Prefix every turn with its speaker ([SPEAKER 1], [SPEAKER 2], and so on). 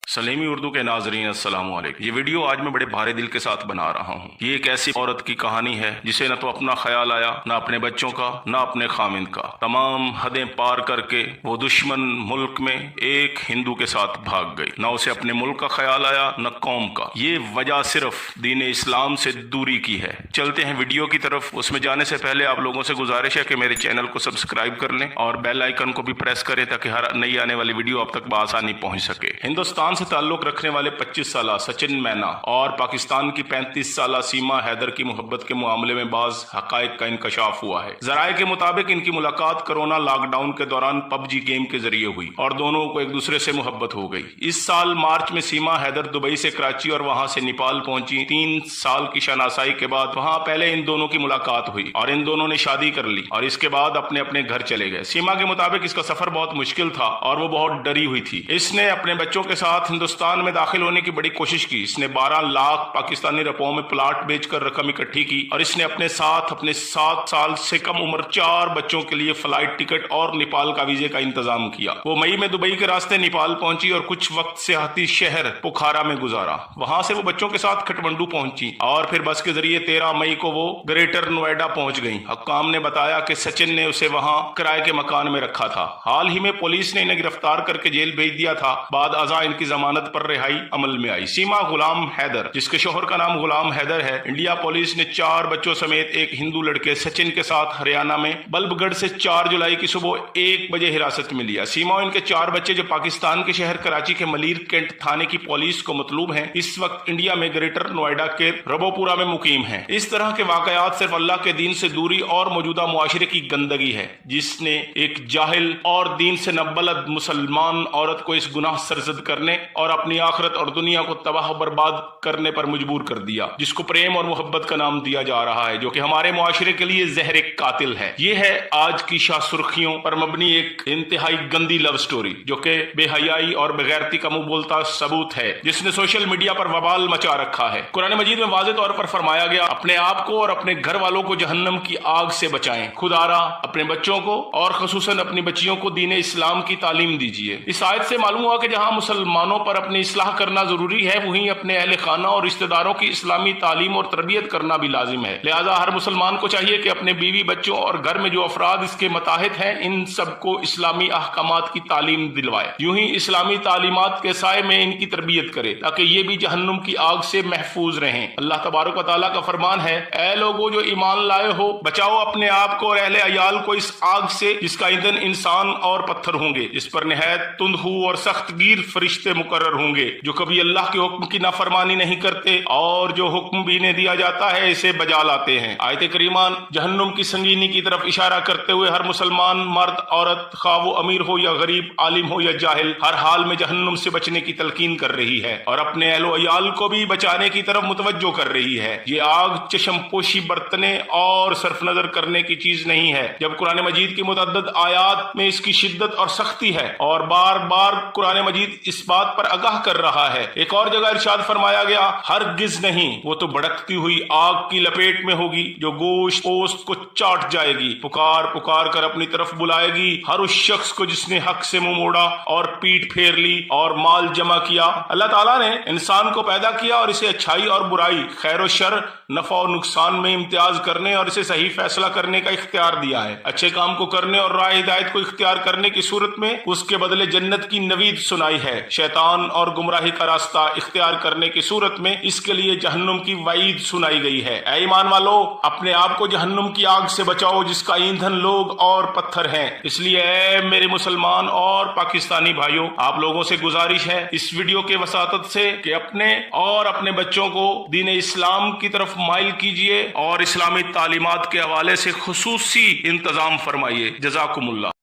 [SPEAKER 1] सलेमी उर्दू के नाजरीन अस्सलाम वालेकुम। ये वीडियो आज मैं बड़े भारे दिल के साथ बना रहा हूँ। ये एक ऐसी औरत की कहानी है जिसे न तो अपना ख्याल आया, न अपने बच्चों का, न अपने खामिंद का। तमाम हदें पार करके वो दुश्मन मुल्क में एक हिंदू के साथ भाग गई। न उसे अपने मुल्क का ख्याल आया, न कौम का। ये वजह सिर्फ दीन इस्लाम से दूरी की है। चलते हैं वीडियो की तरफ। उसमें जाने से पहले आप लोगों से गुजारिश है कि मेरे चैनल को सब्सक्राइब कर लें और बेल आइकन को भी प्रेस करें ताकि हर नई आने वाली वीडियो आप तक बआसानी पहुंच सके। हिंदुस्तान से ताल्लुक रखने वाले 25 साल सचिन मैना और पाकिस्तान की 35 साल सीमा हैदर की मोहब्बत के मामले में बाज हकायक का इंकशाफ हुआ है। जराये के मुताबिक इनकी मुलाकात कोरोना लॉकडाउन के दौरान पबजी गेम के जरिए हुई और दोनों को एक दूसरे से मोहब्बत हो गई। इस साल मार्च में सीमा हैदर दुबई से कराची और वहां से नेपाल पहुंची। 3 साल की शनासाई के बाद वहां पहले इन दोनों की मुलाकात हुई और इन दोनों ने शादी कर ली और इसके बाद अपने अपने घर चले गए। सीमा के मुताबिक इसका सफर बहुत मुश्किल था और वो बहुत डरी हुई थी। इसने अपने बच्चों के साथ हिंदुस्तान में दाखिल होने की बड़ी कोशिश की। इसने 12 लाख पाकिस्तानी रुपयों में प्लाट बेचकर रकम इकट्ठी की और इसने अपने साथ अपने 7 साल से कम उम्र 4 बच्चों के लिए फ्लाइट टिकट और नेपाल का वीजे का इंतजाम किया। वो मई में दुबई के रास्ते नेपाल पहुंची और कुछ वक्त सियाहती शहर पोखरा में गुजारा। वहां से वो बच्चों के साथ खटमंडू पहुंची और फिर बस के जरिए 13 मई को वो ग्रेटर नोएडा पहुंच गई। हक्काम ने बताया कि सचिन ने उसे वहां किराए के मकान में रखा था। हाल ही में पुलिस ने इन्हें गिरफ्तार करके जेल भेज दिया था। बाद अज़ा इनकी जमानत पर रिहाई अमल में आई। सीमा गुलाम हैदर, जिसके शोहर का नाम गुलाम हैदर है, इंडिया पुलिस ने 4 बच्चों समेत एक हिंदू लड़के सचिन के साथ हरियाणा में बल्लभगढ़ से 4 जुलाई की सुबह 1 बजे हिरासत में लिया। सीमा और इनके 4 बच्चे जो पाकिस्तान के शहर कराची के मलीर कैंट थाने की पुलिस को मतलूब हैं, इस वक्त इंडिया में ग्रेटर नोएडा के रबोपुरा में मुकीम हैं। इस तरह के वाकयात सिर्फ अल्लाह के दीन से दूरी और मौजूदा मुआशरे की गंदगी है जिसने एक जाहिल और दीन से नबलद मुसलमान औरत को इस गुनाह सरजद करने और अपनी आखिरत और दुनिया को तबाह बर्बाद करने पर मजबूर कर दिया, जिसको प्रेम और मोहब्बत का नाम दिया जा रहा है, जो कि हमारे मुआशरे के लिए जहर कातिल है। ये है आज की शाह सुर्खियों पर मबनी एक इंतहाई गंदी लव स्टोरी जो कि बेहयाई और बेगैरती का मुंह बोलता सबूत है, जिसने सोशल मीडिया पर वबाल मचा रखा है। कुरान मजीद में वाज़ेह तौर पर फरमाया गया, अपने आप को और अपने घर वालों को जहन्नम की आग से बचाएं। खुदारा अपने बच्चों को और खसूसन अपनी बच्चियों को दीन इस्लाम की तालीम दीजिए। इस आयत से मालूम हुआ कि जहां मुसलमानों पर अपनी इस्लाह करना जरूरी है, वहीं अपने अहले खाना और रिश्तेदारों की इस्लामी तालीम और तरबियत करना भी लाजिम है। लिहाजा हर मुसलमान को चाहिए कि अपने बीवी बच्चों और घर में जो अफराद इसके मताहित हैं, इन सबको इस्लामी अहकामात की तालीम दिलवाए। यूं ही इस्लामी तालीमात के साए में इनकी तरबियत करे ताकि ये भी जहन्नुम की आग से महफूज रहें। अल्लाह तबारक व तआला का फरमान है, ऐ लोगो जो ईमान लाए हो, बचाओ अपने आप को और अहले अयाल को इस आग से जिसका ईंधन इंसान और पत्थर होंगे, इस पर निहायत तुंदहू और सख्त गिर फरिश्ते मुकर्रर होंगे जो कभी अल्लाह के हुक्म की नाफरमानी नहीं करते और जो हुक्म भी इन्हें दिया जाता है इसे बजा लाते हैं। आयत करीमा जहन्नुम की संगीनी की तरफ इशारा करते हुए हर मुसलमान मर्द औरत, खा वो अमीर हो या गरीब, आलिम हो या जाहिल, हर हाल में जहन्नुम से बचने की तलकीन कर रही है और अपने अहलो अयाल को भी बचाने की तरफ मुतवज्जो कर रही है। ये आग चशमपोशी बरतने और सरफ नजर करने की चीज नहीं है। जब कुरान मजीद की मुतअद्दिद आयात में इसकी शिद्दत और सख्ती है और बार बार कुरान मजीद इस बात पर आगाह कर रहा है। एक और जगह इरशाद फरमाया गया, हरगिज नहीं, वो तो भड़कती हुई आग की लपेट में होगी जो गोश्त पोस्ट को चाट जाएगी। पुकार पुकार कर अपनी तरफ बुलाएगी हर उस शख्स को जिसने हक से मुंह मोड़ा और पीठ फेर ली और माल जमा किया। अल्लाह ताला ने इंसान को पैदा किया और इसे अच्छाई और बुराई, खैर और शर, नफा और नुकसान में इम्तियाज करने और इसे सही फैसला करने का इख्तियार दिया है। अच्छे काम को करने और राह हिदायत को इख्तियार करने की सूरत में उसके बदले जन्नत की नवीद सुनाई है। शैतान और गुमराही का रास्ता इख्तियार करने की सूरत में इसके लिए जहन्नुम की वईद सुनाई गई है। ऐ ईमान वालो, अपने आप को जहन्नुम की आग से बचाओ जिसका ईंधन लोग और पत्थर हैं। इसलिए ऐ मेरे मुसलमान और पाकिस्तानी भाइयों, आप लोगों से गुजारिश है इस वीडियो के वसातत से कि अपने और अपने बच्चों को दीन इस्लाम की तरफ माइल कीजिए और इस्लामी तालीमात के हवाले से खुसूसी इंतजाम फरमाइए। जज़ाकुमुल्लाह।